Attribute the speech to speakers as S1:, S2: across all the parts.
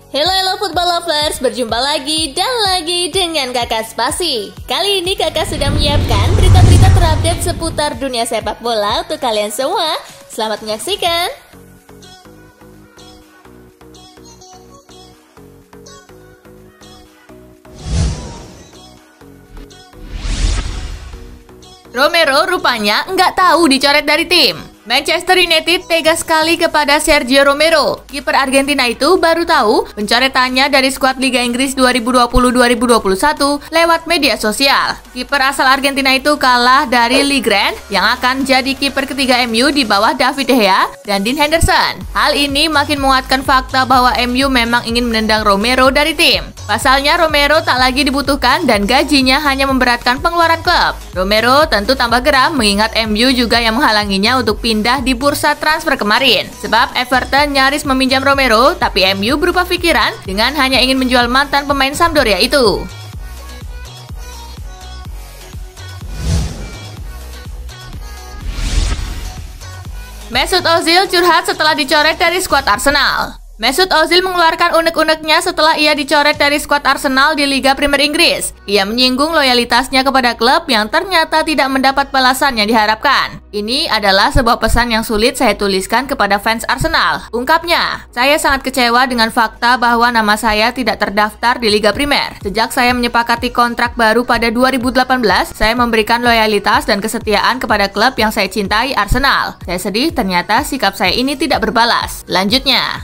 S1: Halo football lovers, berjumpa lagi dan lagi dengan Kakak Spasi. Kali ini Kakak sudah menyiapkan berita-berita terupdate seputar dunia sepak bola untuk kalian semua. Selamat menyaksikan. Romero rupanya nggak tahu dicoret dari tim. Manchester United tega sekali kepada Sergio Romero. Kiper Argentina itu baru tahu pencoretannya dari skuad Liga Inggris 2020-2021 lewat media sosial. Kiper asal Argentina itu kalah dari Lee Grant yang akan jadi kiper ketiga MU di bawah David De Gea dan Dean Henderson. Hal ini makin menguatkan fakta bahwa MU memang ingin menendang Romero dari tim. Pasalnya Romero tak lagi dibutuhkan dan gajinya hanya memberatkan pengeluaran klub. Romero tentu tambah geram mengingat MU juga yang menghalanginya untuk pindah di bursa transfer kemarin. Sebab Everton nyaris meminjam Romero, tapi MU berubah pikiran dengan hanya ingin menjual mantan pemain Sampdoria itu. Mesut Ozil curhat setelah dicoret dari skuad Arsenal. Mesut Ozil mengeluarkan unek-uneknya setelah ia dicoret dari skuad Arsenal di Liga Premier Inggris. Ia menyinggung loyalitasnya kepada klub yang ternyata tidak mendapat balasan yang diharapkan. Ini adalah sebuah pesan yang sulit saya tuliskan kepada fans Arsenal. Ungkapnya, saya sangat kecewa dengan fakta bahwa nama saya tidak terdaftar di Liga Premier. Sejak saya menyepakati kontrak baru pada 2018, saya memberikan loyalitas dan kesetiaan kepada klub yang saya cintai, Arsenal. Saya sedih ternyata sikap saya ini tidak berbalas. Lanjutnya,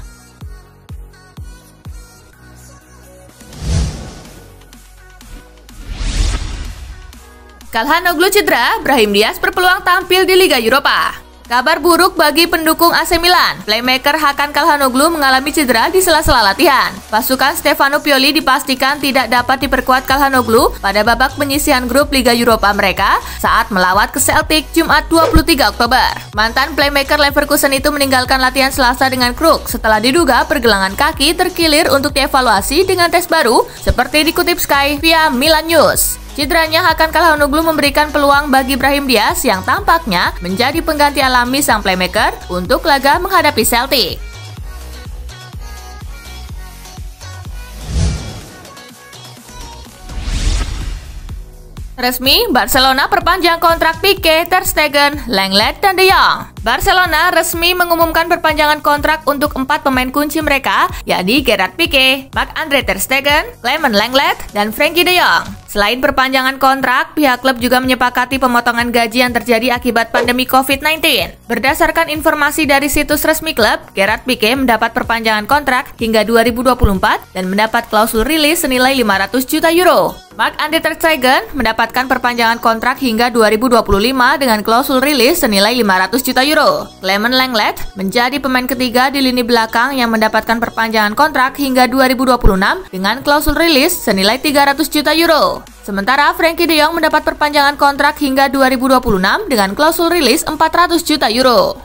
S1: Calhanoglu cedera, Brahim Diaz berpeluang tampil di Liga Eropa. Kabar buruk bagi pendukung AC Milan. Playmaker Hakan Calhanoglu mengalami cedera di sela-sela latihan. Pasukan Stefano Pioli dipastikan tidak dapat diperkuat Calhanoglu pada babak penyisihan grup Liga Eropa mereka saat melawat ke Celtic Jumat 23 Oktober. Mantan playmaker Leverkusen itu meninggalkan latihan Selasa dengan kruk setelah diduga pergelangan kaki terkilir untuk dievaluasi dengan tes baru seperti dikutip Sky via Milan News. Cederanya Hakan Calhanoglu memberikan peluang bagi Brahim Diaz yang tampaknya menjadi pengganti alami sang playmaker untuk laga menghadapi Celtic. Resmi, Barcelona perpanjang kontrak Pique, Ter Stegen, Lenglet, dan De Jong. Barcelona resmi mengumumkan perpanjangan kontrak untuk 4 pemain kunci mereka, yakni Gerard Pique, Marc-Andre Ter Stegen, Clement Lenglet, dan Frenkie De Jong. Selain perpanjangan kontrak, pihak klub juga menyepakati pemotongan gaji yang terjadi akibat pandemi COVID-19. Berdasarkan informasi dari situs resmi klub, Gerard Pique mendapat perpanjangan kontrak hingga 2024 dan mendapat klausul rilis senilai 500 juta euro. Marc-Andre Ter Stegen mendapatkan perpanjangan kontrak hingga 2025 dengan klausul rilis senilai 500 juta euro. Clement Lenglet menjadi pemain ketiga di lini belakang yang mendapatkan perpanjangan kontrak hingga 2026 dengan klausul rilis senilai 300 juta euro. Sementara Frenkie De Jong mendapat perpanjangan kontrak hingga 2026 dengan klausul rilis 400 juta euro.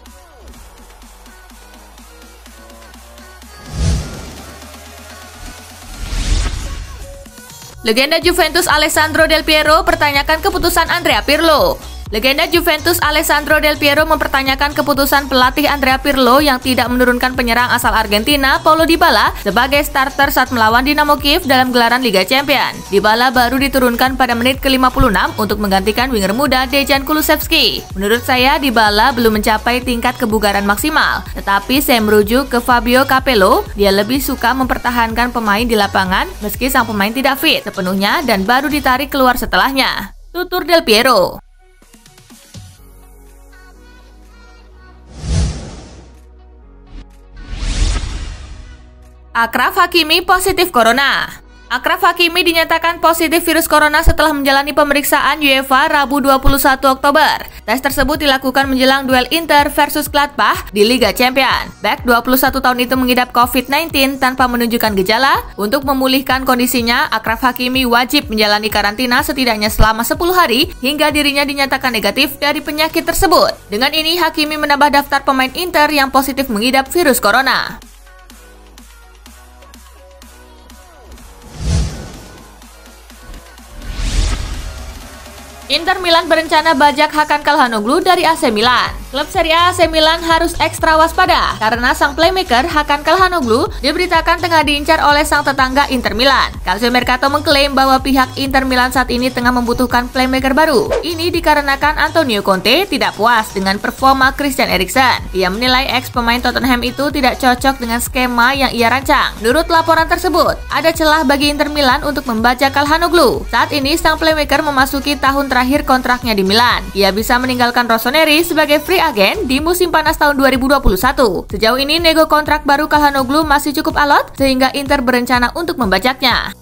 S1: Legenda Juventus Alessandro Del Piero pertanyakan keputusan Andrea Pirlo. Legenda Juventus Alessandro Del Piero mempertanyakan keputusan pelatih Andrea Pirlo yang tidak menurunkan penyerang asal Argentina Paulo Dybala sebagai starter saat melawan Dinamo Kiev dalam gelaran Liga Champions. Dybala baru diturunkan pada menit ke-56 untuk menggantikan winger muda Dejan Kulusevski. Menurut saya, Dybala belum mencapai tingkat kebugaran maksimal, tetapi saya merujuk ke Fabio Capello, dia lebih suka mempertahankan pemain di lapangan meski sang pemain tidak fit sepenuhnya dan baru ditarik keluar setelahnya. Tutur Del Piero. Achraf Hakimi positif corona. Achraf Hakimi dinyatakan positif virus corona setelah menjalani pemeriksaan UEFA Rabu 21 Oktober. Tes tersebut dilakukan menjelang duel Inter versus Gladbach di Liga Champions. Bek 21 tahun itu mengidap COVID-19 tanpa menunjukkan gejala. Untuk memulihkan kondisinya, Achraf Hakimi wajib menjalani karantina setidaknya selama 10 hari hingga dirinya dinyatakan negatif dari penyakit tersebut. Dengan ini, Hakimi menambah daftar pemain Inter yang positif mengidap virus corona. Inter Milan berencana bajak Hakan Calhanoglu dari AC Milan. Klub Serie A AC Milan harus ekstra waspada karena sang playmaker Hakan Calhanoglu diberitakan tengah diincar oleh sang tetangga Inter Milan. Calciomercato mengklaim bahwa pihak Inter Milan saat ini tengah membutuhkan playmaker baru. Ini dikarenakan Antonio Conte tidak puas dengan performa Christian Eriksen. Ia menilai ex-pemain Tottenham itu tidak cocok dengan skema yang ia rancang. Menurut laporan tersebut, ada celah bagi Inter Milan untuk membaca Calhanoglu. Saat ini sang playmaker memasuki tahun terakhir kontraknya di Milan. Ia bisa meninggalkan Rossoneri sebagai free agen di musim panas tahun 2021. Sejauh ini nego kontrak baru Calhanoglu masih cukup alot sehingga Inter berencana untuk membajaknya.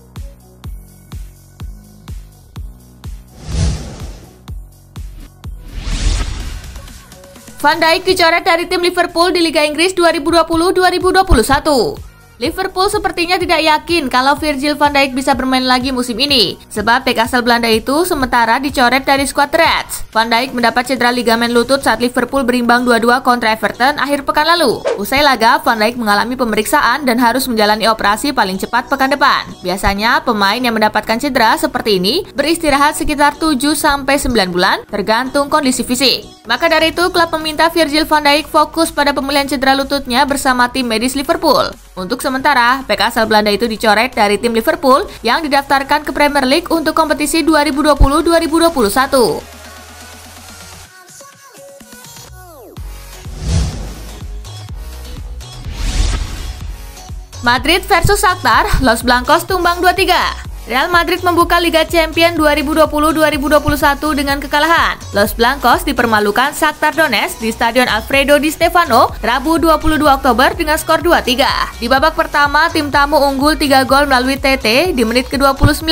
S1: Van Dijk dicoret dari tim Liverpool di Liga Inggris 2020-2021. Liverpool sepertinya tidak yakin kalau Virgil van Dijk bisa bermain lagi musim ini, sebab bek asal Belanda itu sementara dicoret dari skuad Reds. Van Dijk mendapat cedera ligamen lutut saat Liverpool berimbang 2-2 kontra Everton akhir pekan lalu. Usai laga, Van Dijk mengalami pemeriksaan dan harus menjalani operasi paling cepat pekan depan. Biasanya, pemain yang mendapatkan cedera seperti ini beristirahat sekitar 7-9 bulan, tergantung kondisi fisik. Maka dari itu, klub meminta Virgil van Dijk fokus pada pemulihan cedera lututnya bersama tim medis Liverpool. Untuk sementara, bek asal Belanda itu dicoret dari tim Liverpool yang didaftarkan ke Premier League untuk kompetisi 2020-2021. Madrid versus Shakhtar, Los Blancos tumbang 2-3. Real Madrid membuka Liga Champions 2020-2021 dengan kekalahan. Los Blancos dipermalukan Shakhtar Donetsk di Stadion Alfredo Di Stefano, Rabu 22 Oktober dengan skor 2-3. Di babak pertama, tim tamu unggul 3 gol melalui TT di menit ke-29.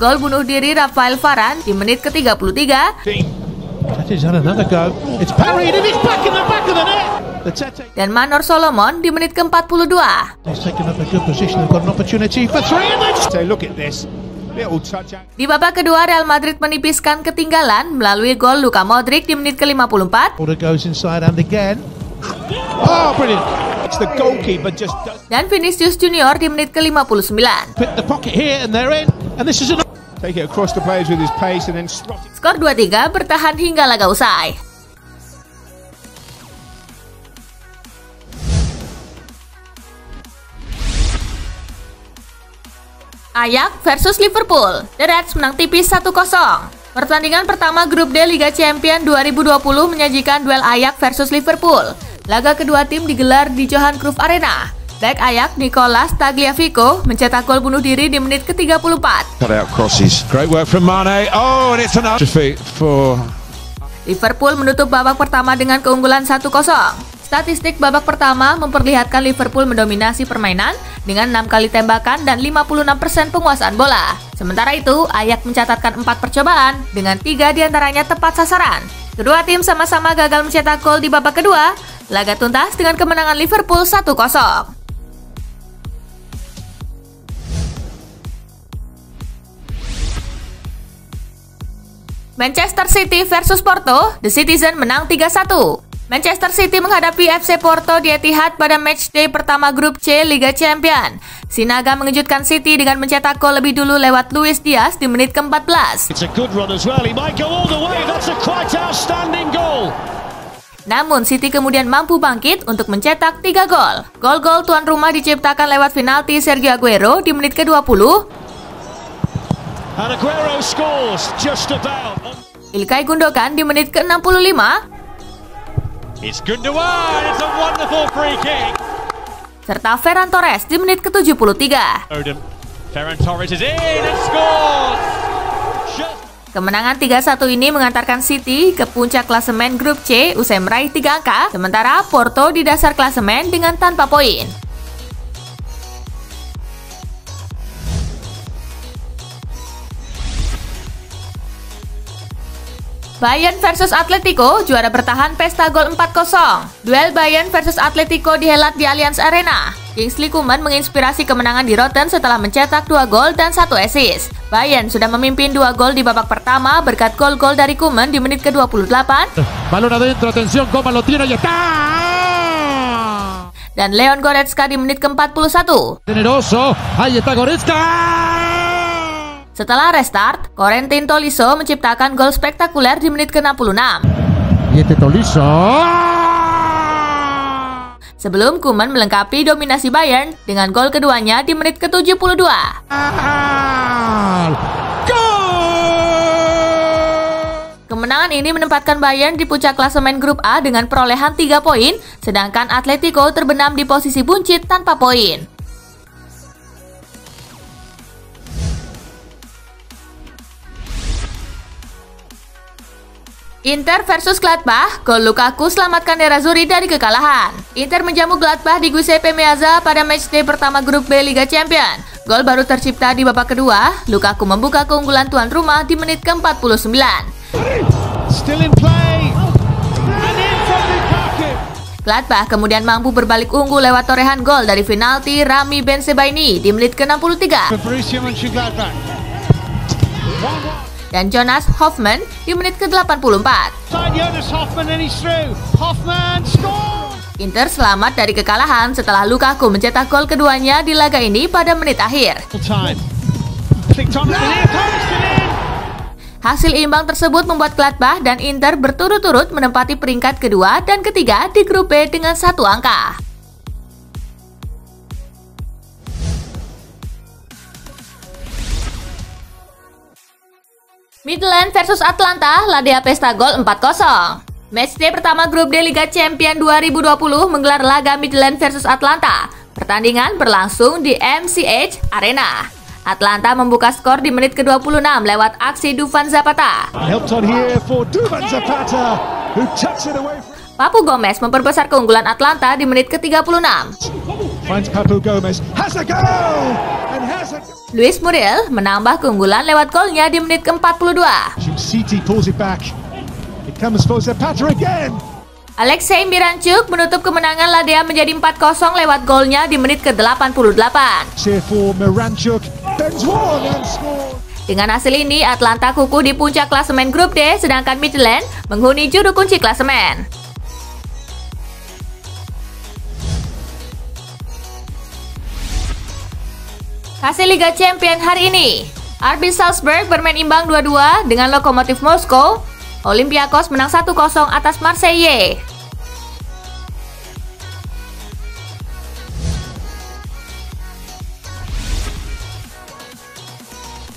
S1: Gol bunuh diri Rafael Varane di menit ke-33. Dan Manor Solomon di menit ke-42. Di babak kedua, Real Madrid menipiskan ketinggalan melalui gol Luka Modric di menit ke-54. Dan Vinicius Junior di menit ke-59. Skor 2-3 bertahan hingga laga usai. Ajax versus Liverpool. The Reds menang tipis 1-0. Pertandingan pertama grup D Liga Champions 2020 menyajikan duel Ajax versus Liverpool. Laga kedua tim digelar di Johan Cruyff Arena. Bek Ajax Nicolas Tagliafico mencetak gol bunuh diri di menit ke-34. Liverpool menutup babak pertama dengan keunggulan 1-0. Statistik babak pertama memperlihatkan Liverpool mendominasi permainan dengan 6 kali tembakan dan 56% penguasaan bola. Sementara itu, Ajax mencatatkan 4 percobaan dengan 3 diantaranya tepat sasaran. Kedua tim sama-sama gagal mencetak gol di babak kedua. Laga tuntas dengan kemenangan Liverpool 1-0. Manchester City versus Porto, The Citizen menang 3-1. Manchester City menghadapi FC Porto di Etihad pada matchday pertama grup C Liga Champions. Sinaga mengejutkan City dengan mencetak gol lebih dulu lewat Luis Diaz di menit ke-14. Namun City kemudian mampu bangkit untuk mencetak 3 gol. Gol-gol tuan rumah diciptakan lewat penalti Sergio Aguero di menit ke-20. Ilkay Gundogan di menit ke-65. Serta Ferran Torres di menit ke-73. Kemenangan 3-1 ini mengantarkan City ke puncak klasemen grup C usai meraih 3 angka, sementara Porto di dasar klasemen dengan tanpa poin. Bayern versus Atletico, juara bertahan pesta gol 4-0. Duel Bayern versus Atletico dihelat di Allianz Arena. Kingsley Coman menginspirasi kemenangan di Rotten setelah mencetak 2 gol dan 1 assist. Bayern sudah memimpin 2 gol di babak pertama berkat gol-gol dari Coman di menit ke-28.
S2: Balón adentro, atención, Coman lo tiene, ya está.
S1: Dan Leon Goretzka di menit ke-41.
S2: Generoso, ahí está Goretzka.
S1: Setelah restart, Corentin Tolisso menciptakan gol spektakuler di menit ke-66.
S2: Tolisso.
S1: Sebelum Koeman melengkapi dominasi Bayern dengan gol keduanya di menit ke-72. Kemenangan ini menempatkan Bayern di puncak klasemen grup A dengan perolehan 3 poin, sedangkan Atletico terbenam di posisi buncit tanpa poin. Inter versus Gladbach, gol Lukaku selamatkan Nerazzurri dari kekalahan. Inter menjamu Gladbach di Giuseppe Meazza pada matchday pertama grup B Liga Champions. Gol baru tercipta di babak kedua, Lukaku membuka keunggulan tuan rumah di menit ke-49. Gladbach kemudian mampu berbalik unggul lewat torehan gol dari penalti Rami Bensebaini di menit ke-63. Dan Jonas Hofmann di menit ke-84. Inter selamat dari kekalahan setelah Lukaku mencetak gol keduanya di laga ini pada menit akhir. Hasil imbang tersebut membuat Gladbach dan Inter berturut-turut menempati peringkat kedua dan ketiga di grup B dengan 1 angka. Midland versus Atlanta, Ladea pesta gol 4-0. Matchday pertama grup D Liga Champions 2020 menggelar laga Midland versus Atlanta. Pertandingan berlangsung di MCH Arena. Atlanta membuka skor di menit ke-26 lewat aksi Dufan Zapata. Papu Gomez memperbesar keunggulan Atlanta di menit ke-36. Luis Muriel menambah keunggulan lewat golnya di menit ke-42. Alexei Miranchuk menutup kemenangan Ladea menjadi 4-0 lewat golnya di menit ke-88. Dengan hasil ini, Atlanta kukuh di puncak klasemen grup D, sedangkan Midland menghuni juru kunci klasemen. Hasil Liga Champions hari ini, RB Salzburg bermain imbang 2-2 dengan Lokomotiv Moskow. Olympiakos menang 1-0 atas Marseille.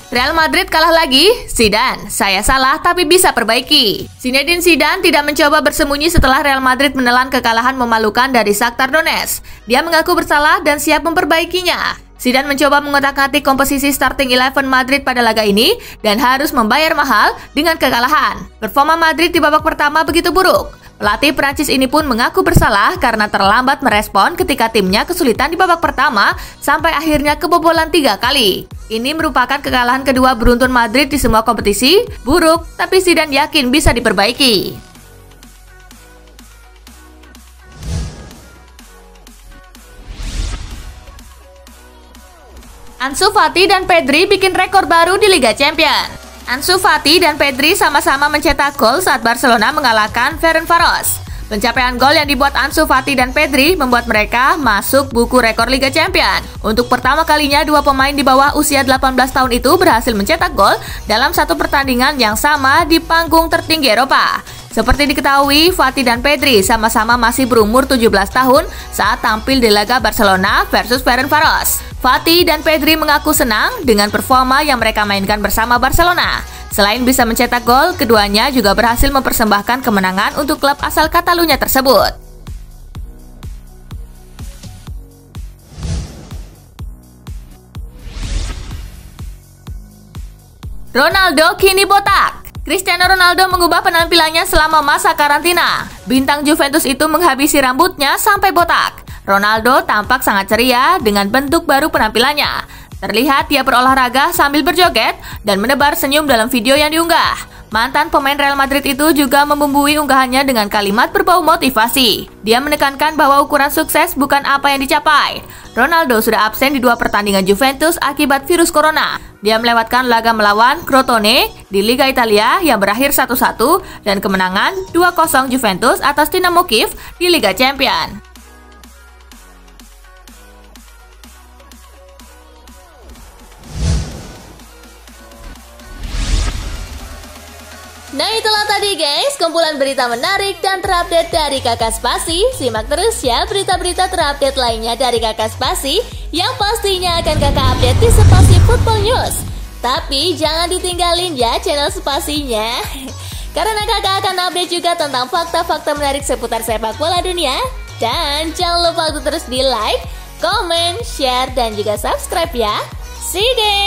S1: Real Madrid kalah lagi, Zidane, saya salah tapi bisa perbaiki. Zinedine Zidane tidak mencoba bersembunyi setelah Real Madrid menelan kekalahan memalukan dari Shakhtar Donetsk. Dia mengaku bersalah dan siap memperbaikinya. Zidane mencoba mengotak-atik komposisi starting 11 Madrid pada laga ini dan harus membayar mahal dengan kekalahan. Performa Madrid di babak pertama begitu buruk. Pelatih Prancis ini pun mengaku bersalah karena terlambat merespon ketika timnya kesulitan di babak pertama sampai akhirnya kebobolan 3 kali. Ini merupakan kekalahan kedua beruntun Madrid di semua kompetisi, buruk, tapi Zidane yakin bisa diperbaiki. Ansu Fati dan Pedri bikin rekor baru di Liga Champions. Ansu Fati dan Pedri sama-sama mencetak gol saat Barcelona mengalahkan Ferencvaros. Pencapaian gol yang dibuat Ansu Fati dan Pedri membuat mereka masuk buku rekor Liga Champions. Untuk pertama kalinya, dua pemain di bawah usia 18 tahun itu berhasil mencetak gol dalam satu pertandingan yang sama di panggung tertinggi Eropa. Seperti diketahui, Fati dan Pedri sama-sama masih berumur 17 tahun saat tampil di laga Barcelona versus Ferencvaros. Fati dan Pedri mengaku senang dengan performa yang mereka mainkan bersama Barcelona. Selain bisa mencetak gol, keduanya juga berhasil mempersembahkan kemenangan untuk klub asal Catalunya tersebut. Ronaldo kini botak. Cristiano Ronaldo mengubah penampilannya selama masa karantina. Bintang Juventus itu menghabisi rambutnya sampai botak. Ronaldo tampak sangat ceria dengan bentuk baru penampilannya. Terlihat dia berolahraga sambil berjoget dan menebar senyum dalam video yang diunggah. Mantan pemain Real Madrid itu juga membumbui unggahannya dengan kalimat berbau motivasi. Dia menekankan bahwa ukuran sukses bukan apa yang dicapai. Ronaldo sudah absen di 2 pertandingan Juventus akibat virus corona. Dia melewatkan laga melawan Crotone di Liga Italia yang berakhir 1-1 dan kemenangan 2-0 Juventus atas Dinamo Kiev di Liga Champions. Nah itulah tadi guys, kumpulan berita menarik dan terupdate dari Kakak Spasi. Simak terus ya berita-berita terupdate lainnya dari Kakak Spasi yang pastinya akan Kakak update di Spasi Football News. Tapi jangan ditinggalin ya channel Spasinya, karena Kakak akan update juga tentang fakta-fakta menarik seputar sepak bola dunia. Dan jangan lupa untuk terus di like, comment, share, dan juga subscribe ya. See you guys!